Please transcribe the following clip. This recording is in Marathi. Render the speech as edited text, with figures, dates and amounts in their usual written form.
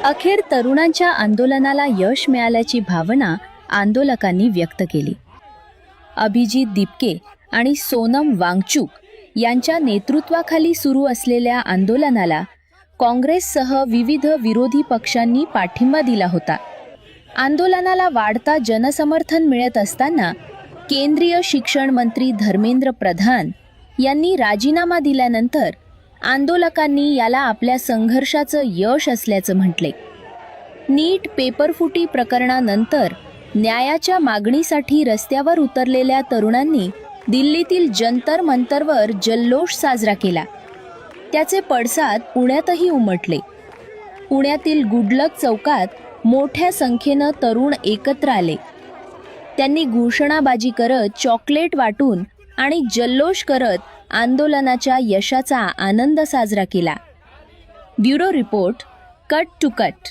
अखेर तरुणांच्या आंदोलनाला यश मिळाल्याची भावना आंदोलकांनी व्यक्त केली. अभिजित दिपके आणि सोनम वांगचुक यांच्या नेतृत्वाखाली सुरू असलेल्या आंदोलनाला काँग्रेससह विविध विरोधी पक्षांनी पाठिंबा दिला होता. आंदोलनाला वाढता जनसमर्थन मिळत असताना केंद्रीय शिक्षण मंत्री धर्मेंद्र प्रधान यांनी राजीनामा दिल्यानंतर आंदोलकांनी याला आपल्या संघर्षाचं यश असल्याचं म्हटले. नीट पेपरफुटी प्रकरणानंतर न्यायाच्या मागणीसाठी रस्त्यावर उतरलेल्या तरुणांनी दिल्लीतील जंतर मंतरवर जल्लोष साजरा केला. त्याचे पडसाद पुण्यातही उमटले. पुण्यातील गुडलक चौकात मोठ्या संख्येनं तरुण एकत्र आले. त्यांनी घोषणाबाजी करत, चॉकलेट वाटून आणि जल्लोष करत आंदोलनाच्या यशाचा आनंद साजरा केला. Bureau report, cut to cut.